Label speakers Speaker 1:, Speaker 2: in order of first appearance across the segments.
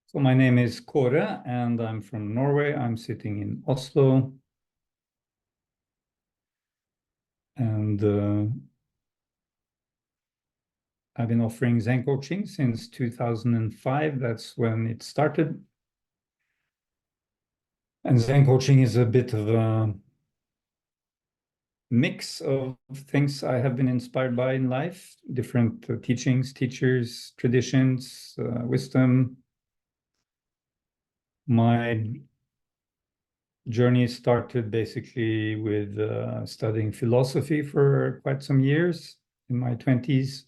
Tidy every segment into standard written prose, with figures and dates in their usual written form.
Speaker 1: So my name is Kåre and I'm from Norway. I'm sitting in Oslo. And I've been offering Zen coaching since 2005. That's when it started. And Zen coaching is a bit of a mix of things I have been inspired by in life, different teachings, teachers, traditions, wisdom. My journey started basically with studying philosophy for quite some years in my 20s.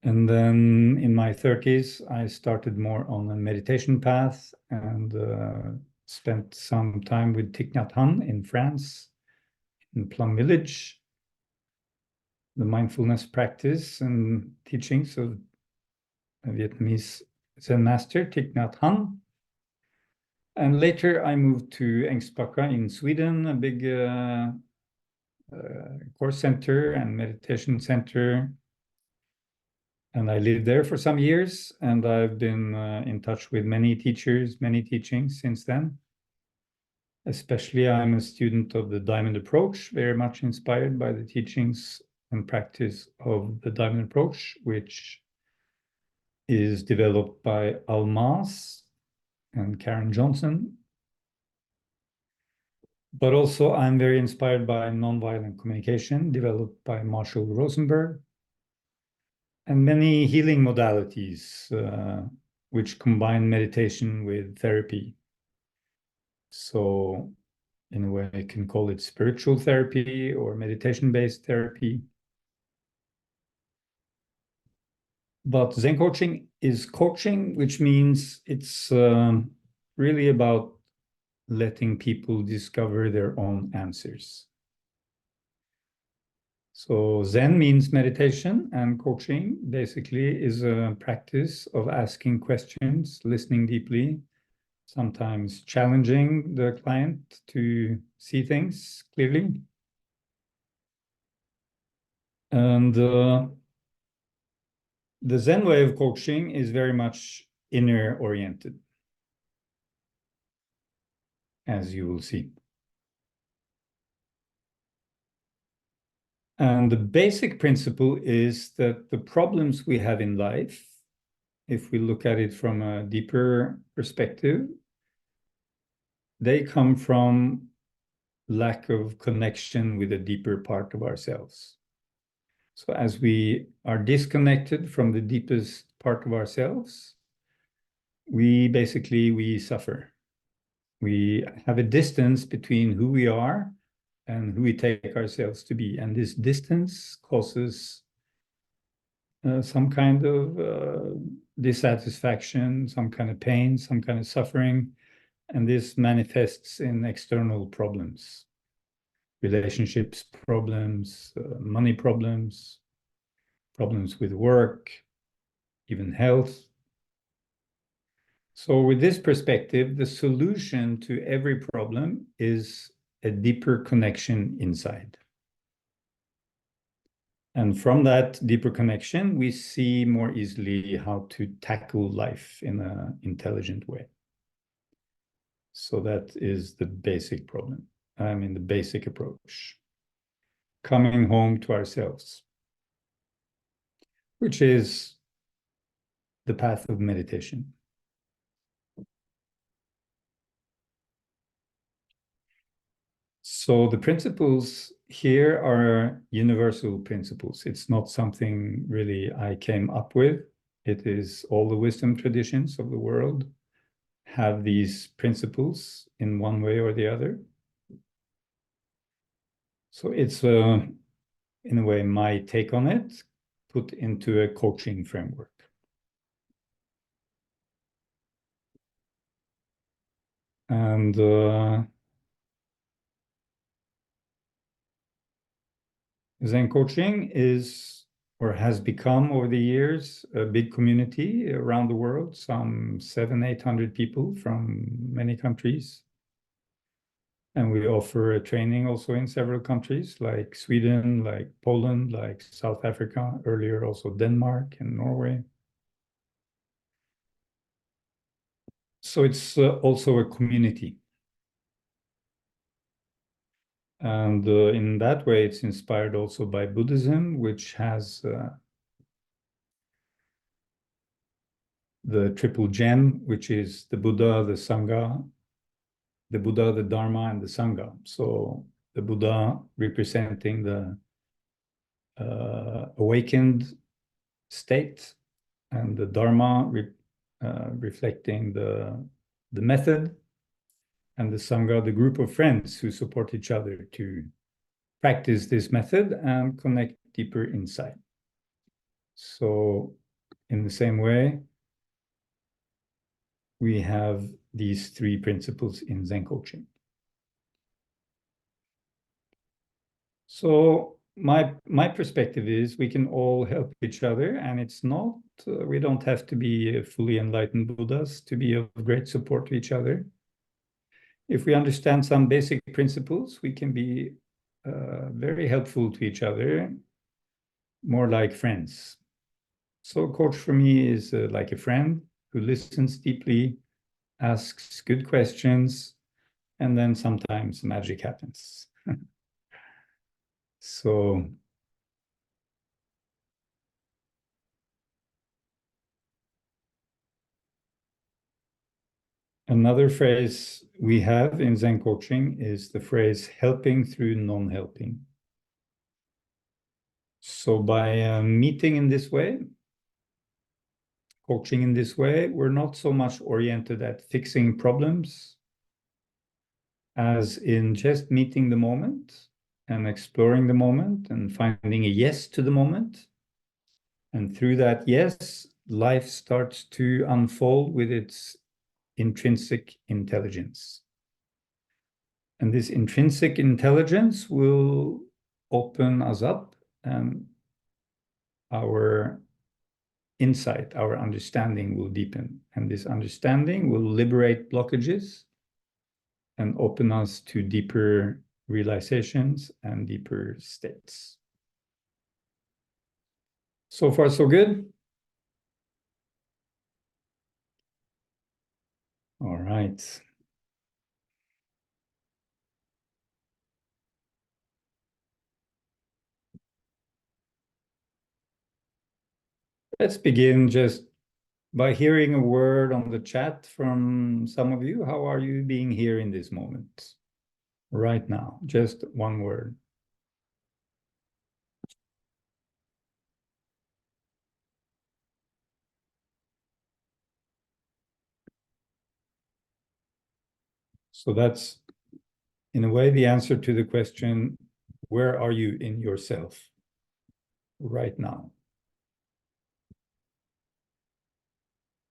Speaker 1: And then in my 30s, I started more on a meditation path and spent some time with Thich Nhat Hanh in France, in Plum Village, the mindfulness practice and teachings of a Vietnamese Zen master, Thich Nhat Hanh. And later I moved to Ängsbacka in Sweden, a big course center and meditation center. And I lived there for some years, and I've been in touch with many teachers, many teachings since then. Especially, I'm a student of the Diamond Approach, very much inspired by the teachings and practice of the Diamond Approach, which is developed by Almas and Karen Johnson. But also, I'm very inspired by nonviolent communication, developed by Marshall Rosenberg, and many healing modalities which combine meditation with therapy. So in a way, I can call it spiritual therapy or meditation-based therapy. But Zen coaching is coaching, which means it's really about letting people discover their own answers. So Zen means meditation, and coaching basically is a practice of asking questions, listening deeply, sometimes challenging the client to see things clearly. And the Zen way of coaching is very much inner oriented, as you will see. And the basic principle is that the problems we have in life, if we look at it from a deeper perspective, they come from lack of connection with a deeper part of ourselves. So as we are disconnected from the deepest part of ourselves, we suffer. We have a distance between who we are and who we take ourselves to be. And this distance causes some kind of dissatisfaction, some kind of pain, some kind of suffering. And this manifests in external problems, relationships problems, money problems, problems with work, even health. So with this perspective, the solution to every problem is a deeper connection inside. And from that deeper connection, we see more easily how to tackle life in an intelligent way. So that is the basic problem. The basic approach. Coming home to ourselves, which is the path of meditation. So the principles here are universal principles. It's not something really I came up with. It is all the wisdom traditions of the world have these principles in one way or the other. So it's, in a way, my take on it, put into a coaching framework. And Zen coaching is, or has become over the years, a big community around the world, some 700-800 people from many countries. And we offer a training also in several countries like Sweden, like Poland, like South Africa, earlier also Denmark and Norway. So it's also a community. And in that way, it's inspired also by Buddhism, which has the triple gem, which is the Buddha, the Sangha, the Buddha, the Dharma, and the Sangha. So the Buddha representing the awakened state, and the Dharma reflecting the method, and the Sangha, the group of friends who support each other to practice this method and connect deeper inside. So in the same way, we have these three principles in Zen coaching. So my perspective is we can all help each other, and it's not, we don't have to be fully enlightened Buddhas to be of great support to each other. If we understand some basic principles, we can be very helpful to each other, more like friends. So a coach for me is like a friend who listens deeply, asks good questions, and then sometimes magic happens. So another phrase we have in Zen coaching is the phrase helping through non-helping. So by meeting in this way, coaching in this way, we're not so much oriented at fixing problems as in just meeting the moment and exploring the moment and finding a yes to the moment. And through that yes, life starts to unfold with its intrinsic intelligence. And this intrinsic intelligence will open us up, and our insight, our understanding will deepen. And this understanding will liberate blockages and open us to deeper realizations and deeper states. So far, so good. All right. Let's begin just by hearing a word on the chat from some of you. How are you being here in this moment? Right now, just one word. So that's, in a way, the answer to the question, where are you in yourself right now?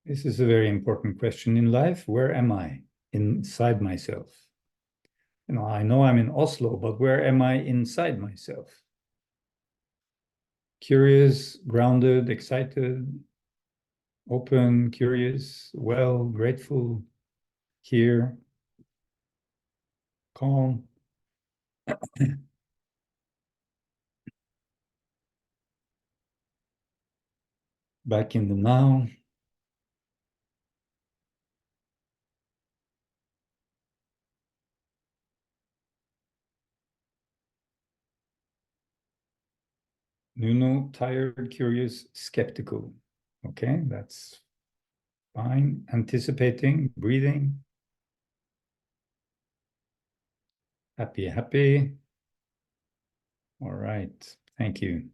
Speaker 1: This is a very important question in life. Where am I inside myself? You know I'm in Oslo, but where am I inside myself? Curious, grounded, excited, open, curious, well, grateful, here, calm. Back in the now. Nuno, tired, curious, skeptical. Okay, that's fine. Anticipating, breathing. Happy, happy. All right, thank you.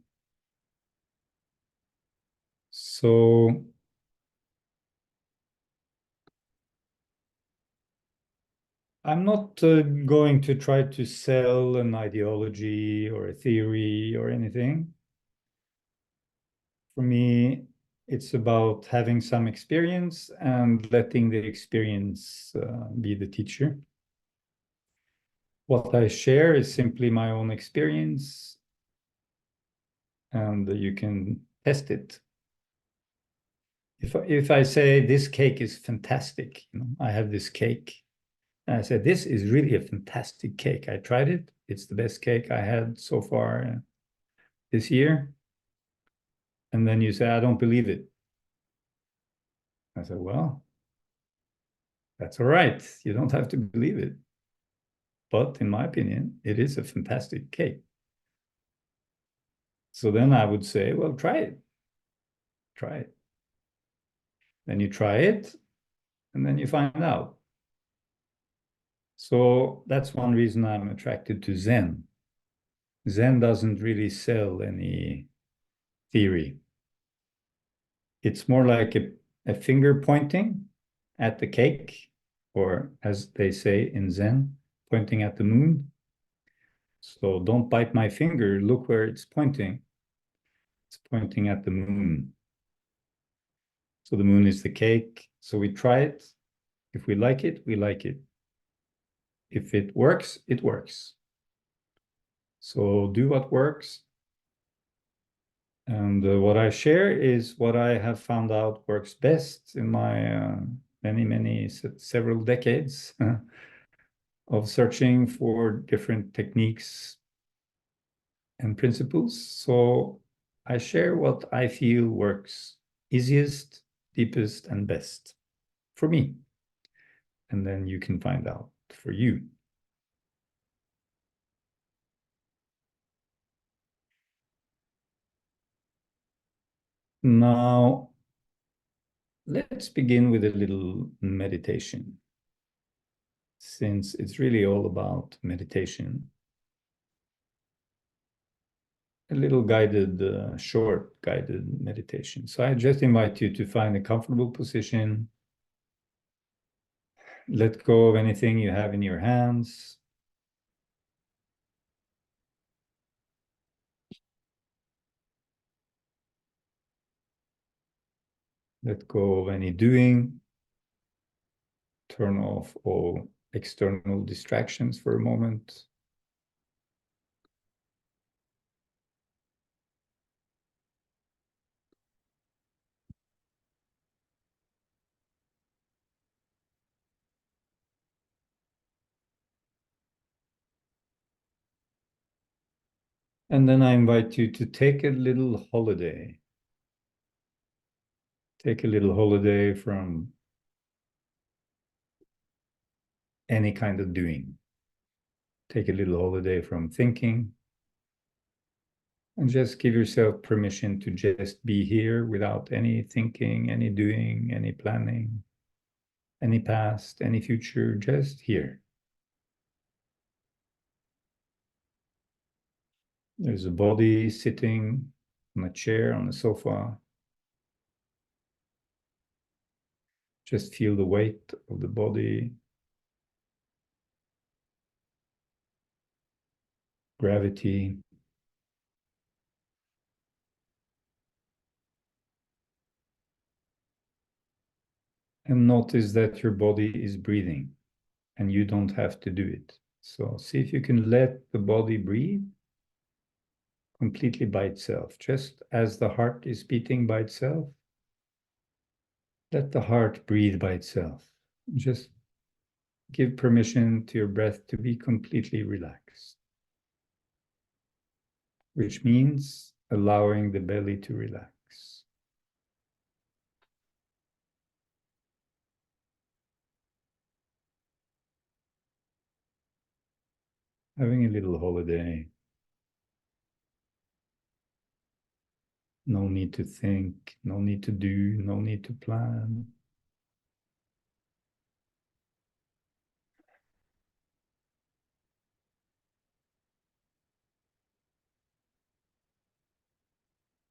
Speaker 1: So I'm not going to try to sell an ideology or a theory or anything. For me, it's about having some experience and letting the experience be the teacher. What I share is simply my own experience, and you can test it. If I say this cake is fantastic, I have this cake, and I said this is really a fantastic cake. I tried it. It's the best cake I had so far this year. And then you say, I don't believe it. I said, well, That's all right. You don't have to believe it. But in my opinion, it is a fantastic cake. So then I would say, well, try it. Try it. Then you try it, and then you find out. So that's one reason I'm attracted to Zen. Zen doesn't really sell any theory. It's more like a finger pointing at the cake, or as they say in Zen, pointing at the moon. So don't bite my finger, look where it's pointing. It's pointing at the moon. So the moon is the cake. So we try it. If we like it, we like it. If it works, it works. So do what works. And what I share is what I have found out works best in my several decades of searching for different techniques and principles. So I share what I feel works easiest, deepest, and best for me. And then you can find out for you. Now, let's begin with a little meditation, since it's really all about meditation. A little guided, short guided meditation. So I just invite you to find a comfortable position. Let go of anything you have in your hands. Let go of any doing. Turn off all external distractions for a moment. And then I invite you to take a little holiday. Take a little holiday from any kind of doing. Take a little holiday from thinking. And just give yourself permission to just be here without any thinking, any doing, any planning, any past, any future, just here. There's a body sitting on a chair, on a sofa. Just feel the weight of the body, gravity. And notice that your body is breathing and you don't have to do it. So see if you can let the body breathe completely by itself, just as the heart is beating by itself. Let the heart breathe by itself. Just give permission to your breath to be completely relaxed, which means allowing the belly to relax. Having a little holiday. No need to think, no need to do, no need to plan.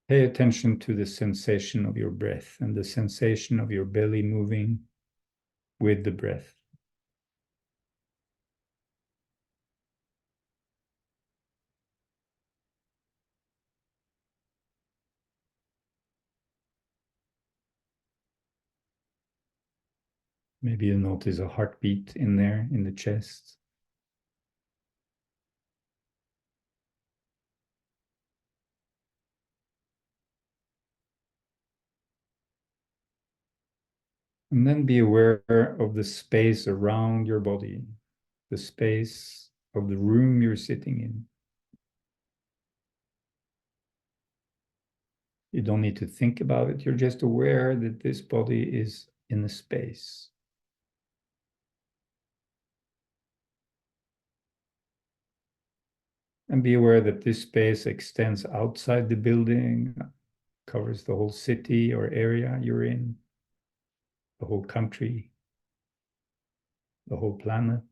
Speaker 1: Pay attention to the sensation of your breath and the sensation of your belly moving with the breath. Maybe you notice a heartbeat in there, in the chest. And then be aware of the space around your body, the space of the room you're sitting in. You don't need to think about it. You're just aware that this body is in a space. And be aware that this space extends outside the building, covers the whole city or area you're in, the whole country, the whole planet,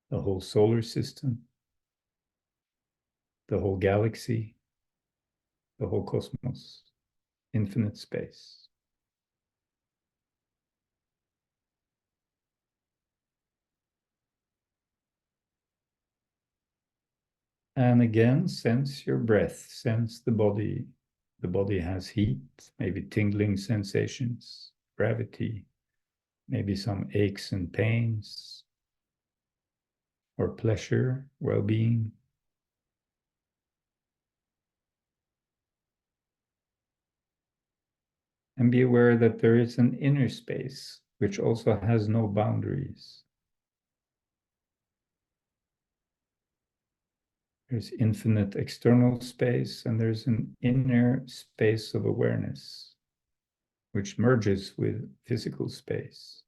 Speaker 1: the whole solar system, the whole galaxy, the whole cosmos, infinite space. And again, sense your breath, sense the body. The body has heat, maybe tingling sensations, gravity, maybe some aches and pains, or pleasure, well-being. And be aware that there is an inner space which also has no boundaries. There's infinite external space, and there's an inner space of awareness, which merges with physical space.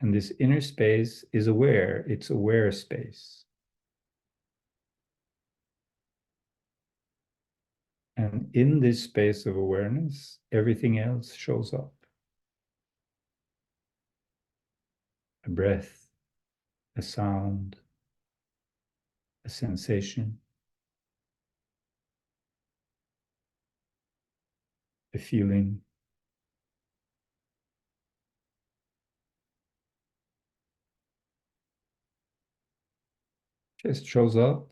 Speaker 1: And this inner space is aware, it's aware space. And in this space of awareness, everything else shows up. A breath, a sound, a sensation, a feeling. Just shows up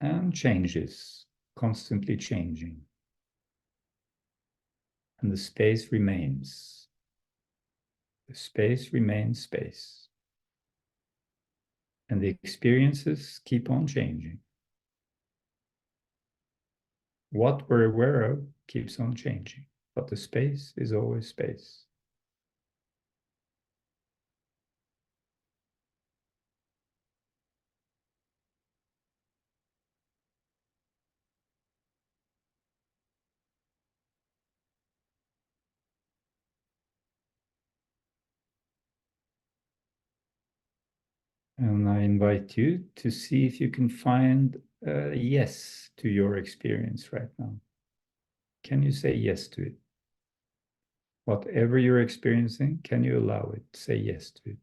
Speaker 1: and changes, constantly changing. And the space remains. The space remains space. And the experiences keep on changing. What we're aware of keeps on changing, but the space is always space. And I invite you to see if you can find a yes to your experience right now. Can you say yes to it? Whatever you're experiencing, can you allow it? Say yes to it.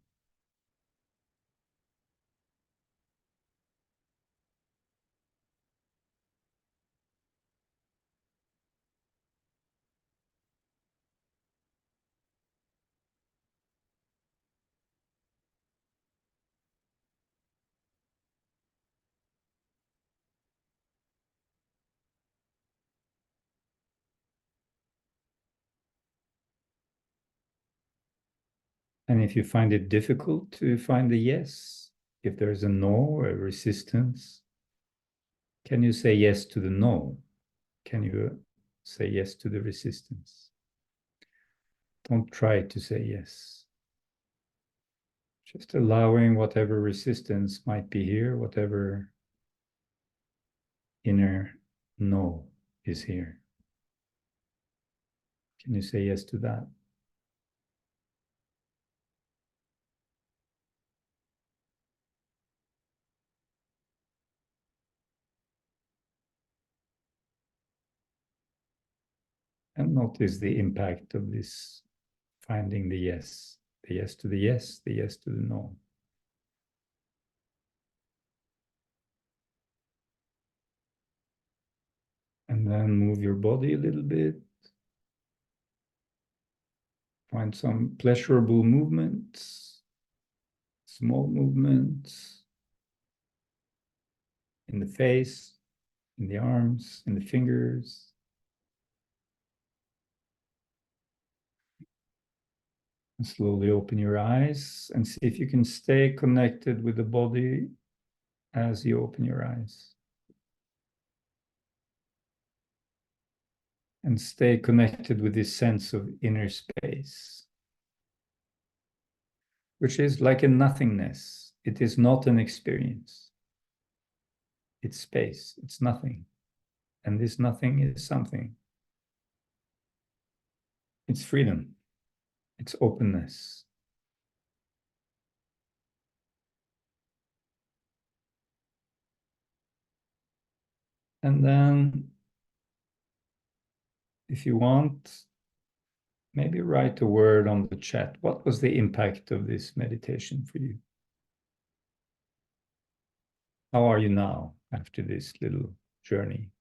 Speaker 1: And if you find it difficult to find the yes, if there's a no, a resistance, can you say yes to the no? Can you say yes to the resistance? Don't try to say yes. Just allowing whatever resistance might be here, whatever inner no is here. Can you say yes to that? And notice the impact of this finding the yes to the yes, the yes to the no. And then move your body a little bit. Find some pleasurable movements, small movements in the face, in the arms, in the fingers. And slowly open your eyes and see if you can stay connected with the body as you open your eyes. And stay connected with this sense of inner space, which is like a nothingness. It is not an experience. It's space, it's nothing. And this nothing is something. It's freedom. It's openness. And then, if you want, maybe write a word on the chat. What was the impact of this meditation for you? How are you now after this little journey?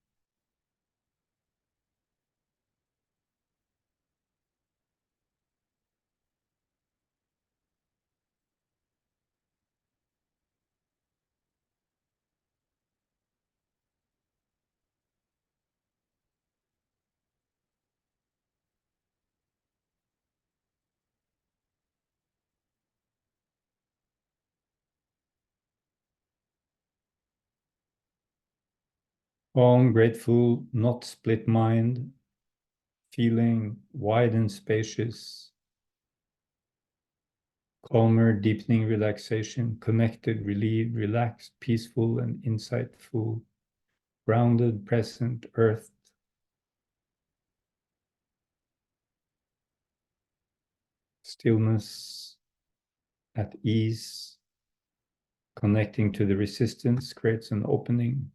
Speaker 1: Calm, grateful, not split mind, feeling wide and spacious, calmer, deepening relaxation, connected, relieved, relaxed, peaceful, and insightful, grounded, present, earthed, stillness, at ease, connecting to the resistance creates an opening.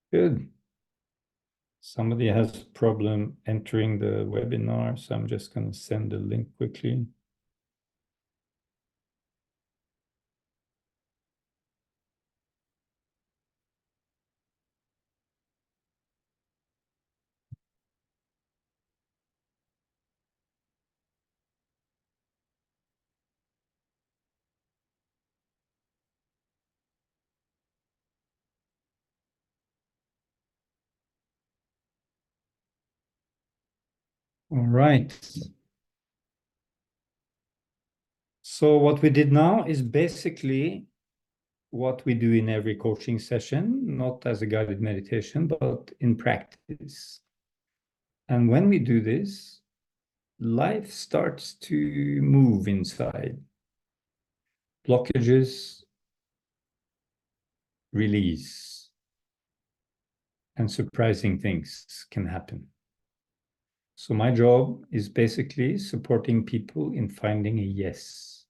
Speaker 1: Good. Somebody has a problem entering the webinar, so I'm just going to send the link quickly. All right. So what we did now is basically what we do in every coaching session, not as a guided meditation, but in practice. And when we do this, life starts to move inside. Blockages release, and surprising things can happen. So my job is basically supporting people in finding a yes.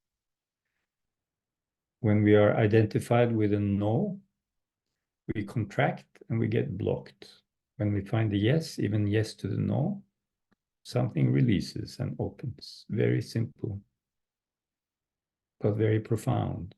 Speaker 1: When we are identified with a no, we contract and we get blocked. When we find a yes, even yes to the no, something releases and opens. Very simple, but very profound.